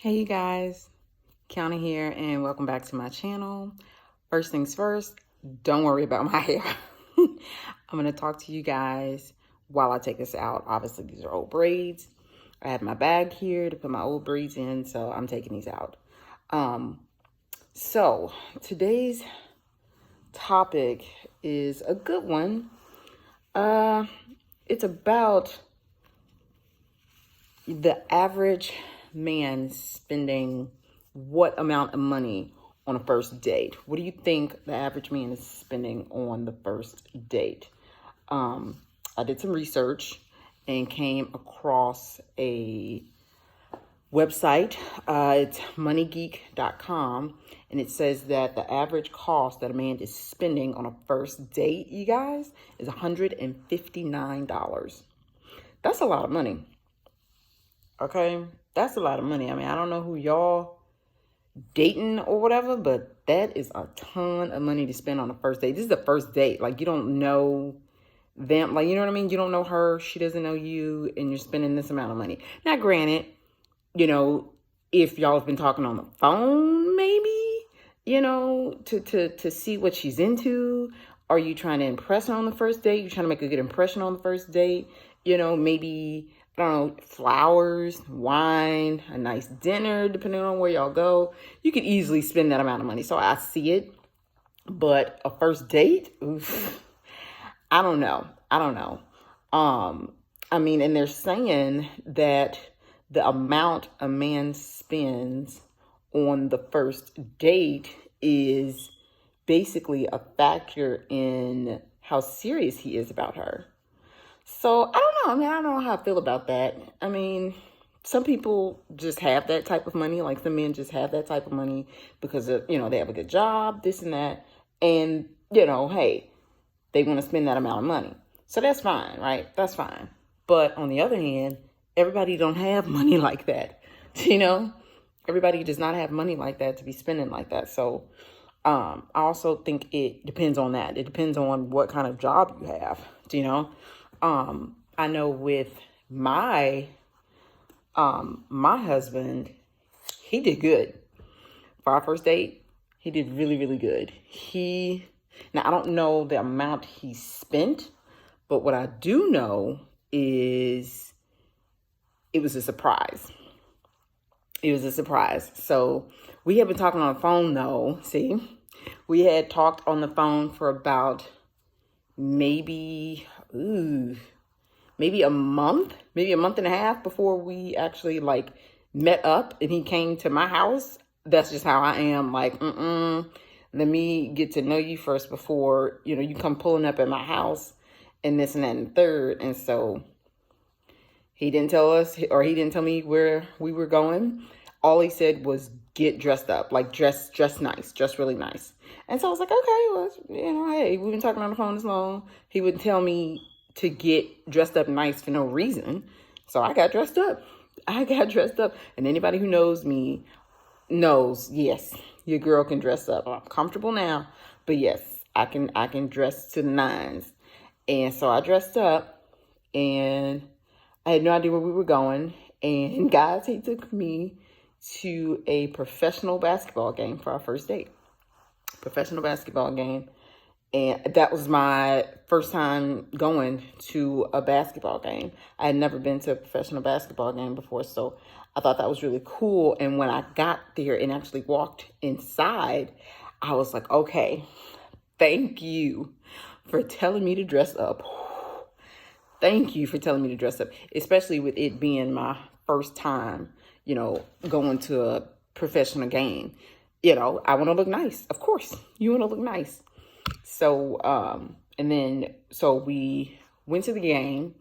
Hey you guys, Kiana here and welcome back to my channel. First things first, don't worry about my hair. I'm going to talk to you guys while I take this out. Obviously these are old braids. I have my bag here to put my old braids in, so I'm taking these out. So today's topic is a good one. It's about the average man spending what amount of money on a first date. What do you think the average man is spending on the first date? I did some research and came across a website. It's moneygeek.com, and it says that the average cost that a man is spending on a first date, you guys, is $159. That's a lot of money. Okay, that's a lot of money. I mean, I don't know who y'all dating or whatever, but that is a ton of money to spend on a first date. This is the first date. Like, you don't know them. Like, you know what I mean? You don't know her. She doesn't know you, and you're spending this amount of money. Now, granted, you know, if y'all have been talking on the phone, maybe, you know, to see what she's into. Are you trying to impress her on the first date? You're trying to make a good impression on the first date? You know, maybe, I don't know, flowers, wine, a nice dinner, depending on where y'all go. You could easily spend that amount of money. So I see it. But a first date, oof, I don't know. I mean, and they're saying that the amount a man spends on the first date is basically a factor in how serious he is about her. So I don't know. I mean, I don't know how I feel about that. I mean, some people just have that type of money. Like, some men just have that type of money because of, you know, they have a good job, this and that. And, you know, hey, they want to spend that amount of money. So that's fine, right? That's fine. But on the other hand, everybody don't have money like that. You know, everybody does not have money like that to be spending like that. So I also think it depends on that. It depends on what kind of job you have, you know. I know with my husband, he did good for our first date. He did really, really good. Now I don't know the amount he spent, but what I do know is it was a surprise. It was a surprise. So we have been talking on the phone though. See, we had talked on the phone for about maybe a month and a half before we actually like met up and he came to my house. That's just how I am. Like, let me get to know you first before, you know, you come pulling up at my house and this and that and third. And so he didn't tell us, or he didn't tell me where we were going. All he said was get dressed up, like dress nice, dress really nice. And so I was like, okay, well, you know, hey, we've been talking on the phone this long. He wouldn't tell me to get dressed up nice for no reason. So I got dressed up. And anybody who knows me knows, yes, your girl can dress up. I'm comfortable now, but yes, I can dress to the nines. And so I dressed up and I had no idea where we were going. And guys, he took me to a professional basketball game for our first date. Professional basketball game. And that was my first time going to a basketball game. I had never been to a professional basketball game before, so I thought that was really cool. And when I got there and actually walked inside, I was like, okay, thank you for telling me to dress up. Thank you for telling me to dress up, especially with it being my first time, you know, going to a professional game. You know, I want to look nice. Of course, you want to look nice. So, so we went to the game.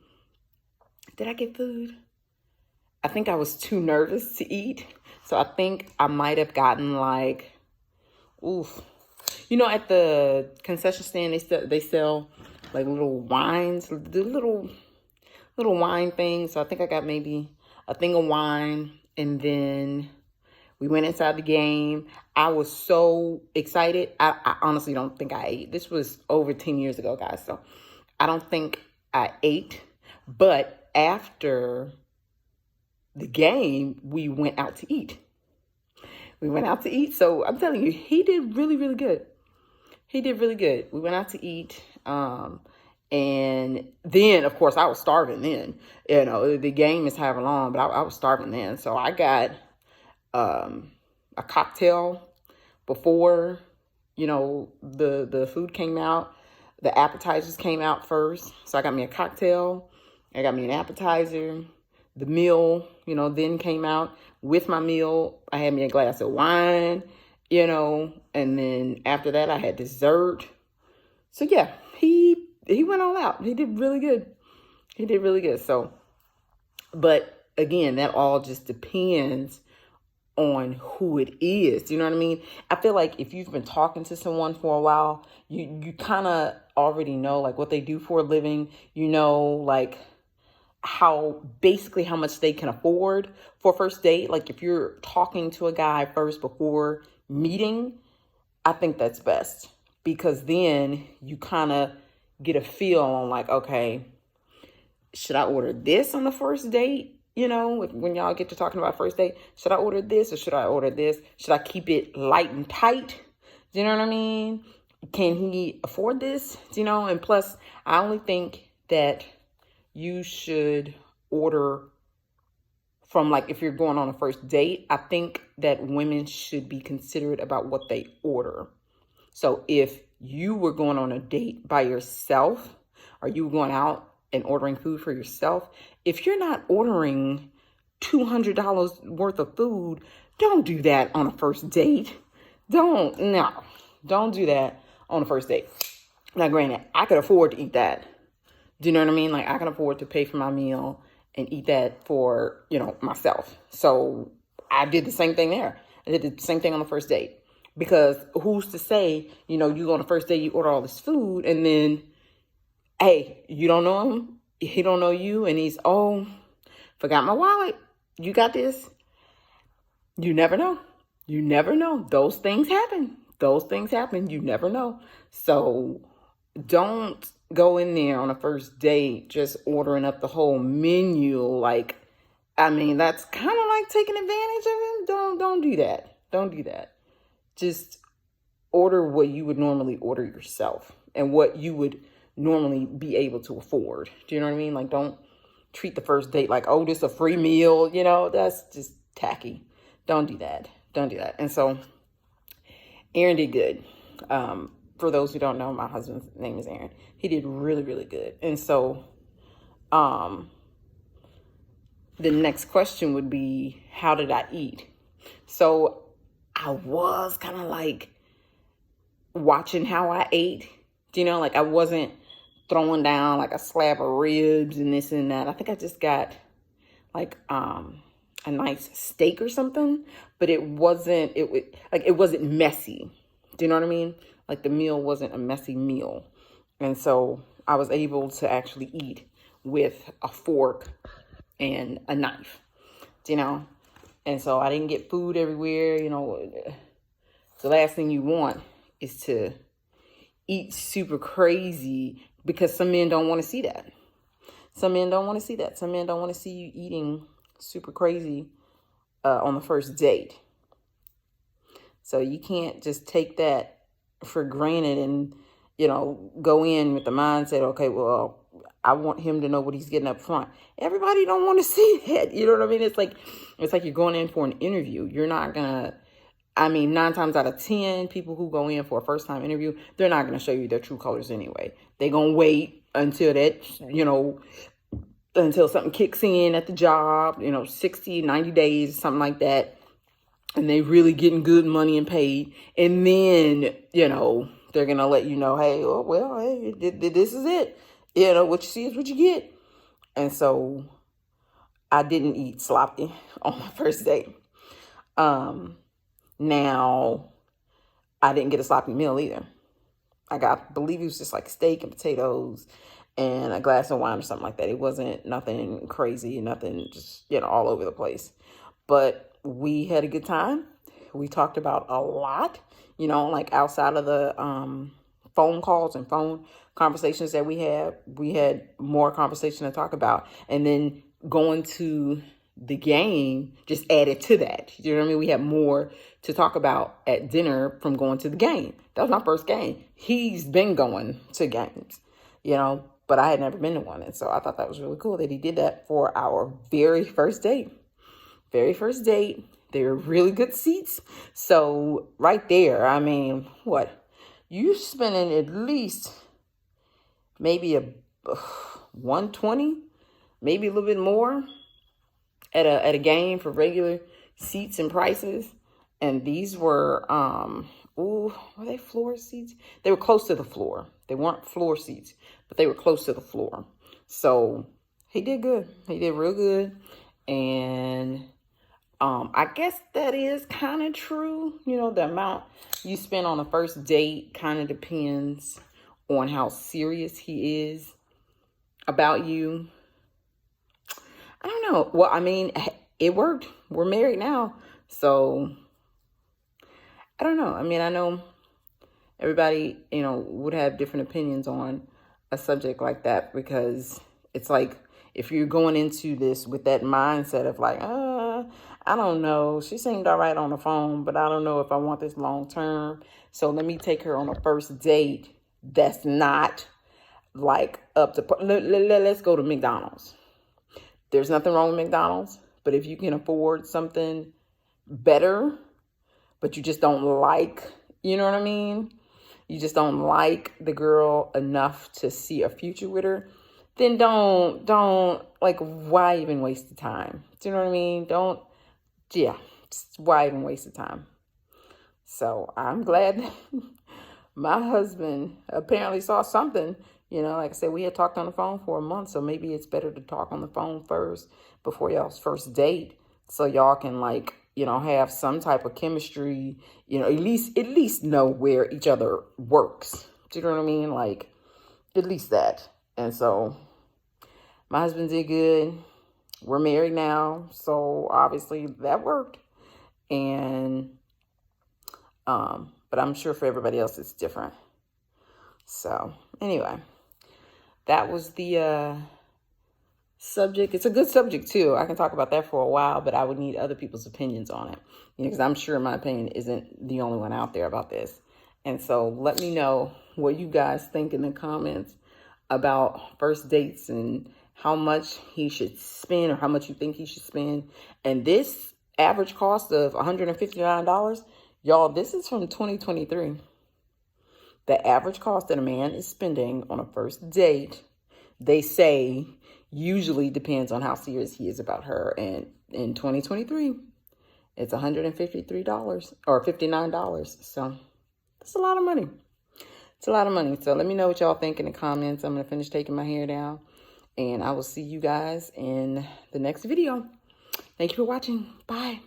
Did I get food? I think I was too nervous to eat. So I think I might have gotten like, you know, at the concession stand, they sell like little wines, the little wine things. So I think I got maybe a thing of wine, and then we went inside the game. I was so excited. I honestly don't think I ate. This was over 10 years ago, guys. So I don't think I ate. But after the game, we went out to eat. We went out to eat. So I'm telling you, he did really, really good. He did really good. We went out to eat. And then, of course, I was starving then. You know, the game is having on, but I was starving then. So I got a cocktail before, you know, the food came out. The appetizers came out first. So I got me a cocktail. I got me an appetizer. The meal, you know, then came out. With my meal, I had me a glass of wine, you know, and then after that I had dessert. So yeah, he went all out. He did really good. He did really good. So, but again, that all just depends on who it is. You know what I mean? I feel like if you've been talking to someone for a while, you kind of already know like what they do for a living. You know, like how much they can afford for a first date. Like if you're talking to a guy first before meeting, I think that's best, because then you kind of get a feel on like, okay, should I order this on the first date? You know, when y'all get to talking about first date, should I order this or should I order this? Should I keep it light and tight? Do you know what I mean? Can he afford this? You know, and plus, I only think that you should order from, like, if you're going on a first date, I think that women should be considerate about what they order. So if you were going on a date by yourself, or you were going out and ordering food for yourself, if you're not ordering $200 worth of food, don't do that on a first date. Don't do that on a first date. Now, granted, I could afford to eat that. Do you know what I mean? Like, I can afford to pay for my meal and eat that for, you know, myself. So I did the same thing there. I did the same thing on the first date. Because who's to say, you know, you go on the first date, you order all this food, and then, hey, you don't know him, he don't know you, and he's, oh, forgot my wallet. You got this. You never know. You never know. Those things happen. You never know. So don't go in there on a first date just ordering up the whole menu. Like, I mean, that's kind of like taking advantage of him. Don't do that. Don't do that. Just order what you would normally order yourself and what you would normally be able to afford. Do you know what I mean? Like, don't treat the first date like, oh, this is a free meal. You know, that's just tacky. Don't do that. Don't do that. And so Aaron did good. For those who don't know, my husband's name is Aaron. He did really, really good. And so the next question would be, how did I eat? So I was kind of like watching how I ate. Do you know, like I wasn't throwing down like a slab of ribs and this and that. I think I just got like a nice steak or something, but it wasn't messy. Do you know what I mean? Like the meal wasn't a messy meal. And so I was able to actually eat with a fork and a knife, you know? And so I didn't get food everywhere. You know, the last thing you want is to eat super crazy, because some men don't want to see that. Some men don't want to see that. Some men don't want to see you eating super crazy on the first date. So you can't just take that for granted and, you know, go in with the mindset, okay, well, I want him to know what he's getting up front. Everybody don't want to see that. You know what I mean? It's like you're going in for an interview. You're not going to, 9 times out of 10, people who go in for a first time interview, they're not going to show you their true colors anyway. They're going to wait until that, you know, until something kicks in at the job, you know, 60, 90 days, something like that. And they really getting good money and paid. And then, you know, they're going to let you know, hey, oh, well, hey, this is it. You know, what you see is what you get. And so I didn't eat sloppy on my first date. Now, I didn't get a sloppy meal either. I believe it was just like steak and potatoes and a glass of wine or something like that. It wasn't nothing crazy, nothing just, you know, all over the place. But we had a good time. We talked about a lot, you know, like outside of the phone calls and phone conversations that we had more conversation to talk about. And then going to the game just added to that. You know what I mean? We had more to talk about at dinner from going to the game. That was my first game. He's been going to games, you know, but I had never been to one. And so I thought that was really cool that he did that for our very first date. Very first date. They were really good seats. So right there, I mean, what? You spending at least maybe a 120, maybe a little bit more at a game for regular seats and prices. And these were were they floor seats? They were close to the floor. They weren't floor seats, but they were close to the floor. So he did good. He did real good. And I guess that is kind of true. You know, the amount you spend on a first date kind of depends on how serious he is about you. I don't know. Well, I mean, it worked. We're married now. So I don't know. I mean, I know everybody, you know, would have different opinions on a subject like that, because it's like, if you're going into this with that mindset of like, I don't know, she seemed all right on the phone, but I don't know if I want this long term. So let me take her on a first date that's not like up to, let's go to McDonald's. There's nothing wrong with McDonald's, but if you can afford something better, but you just don't like, you know what I mean? You just don't like the girl enough to see a future with her, then don't, like, why even waste the time? Do you know what I mean? Just why even waste the time? So I'm glad that my husband apparently saw something. You know, like I said, we had talked on the phone for a month, so maybe it's better to talk on the phone first before y'all's first date, so y'all can, like, you know, have some type of chemistry, you know, at least know where each other works. Do you know what I mean? Like, at least that. And so my husband did good. We're married now, so obviously that worked. And but I'm sure for everybody else it's different. So anyway, that was the subject. It's a good subject too. I can talk about that for a while, but I would need other people's opinions on it, you know, because I'm sure my opinion isn't the only one out there about this. And so let me know what you guys think in the comments about first dates and how much he should spend, or how much you think he should spend. And this average cost of $159, y'all, this is from 2023. The average cost that a man is spending on a first date, they say, usually depends on how serious he is about her. And in 2023, it's $153 or $59. So that's a lot of money. It's a lot of money. So let me know what y'all think in the comments. I'm going to finish taking my hair down, and I will see you guys in the next video. Thank you for watching. Bye.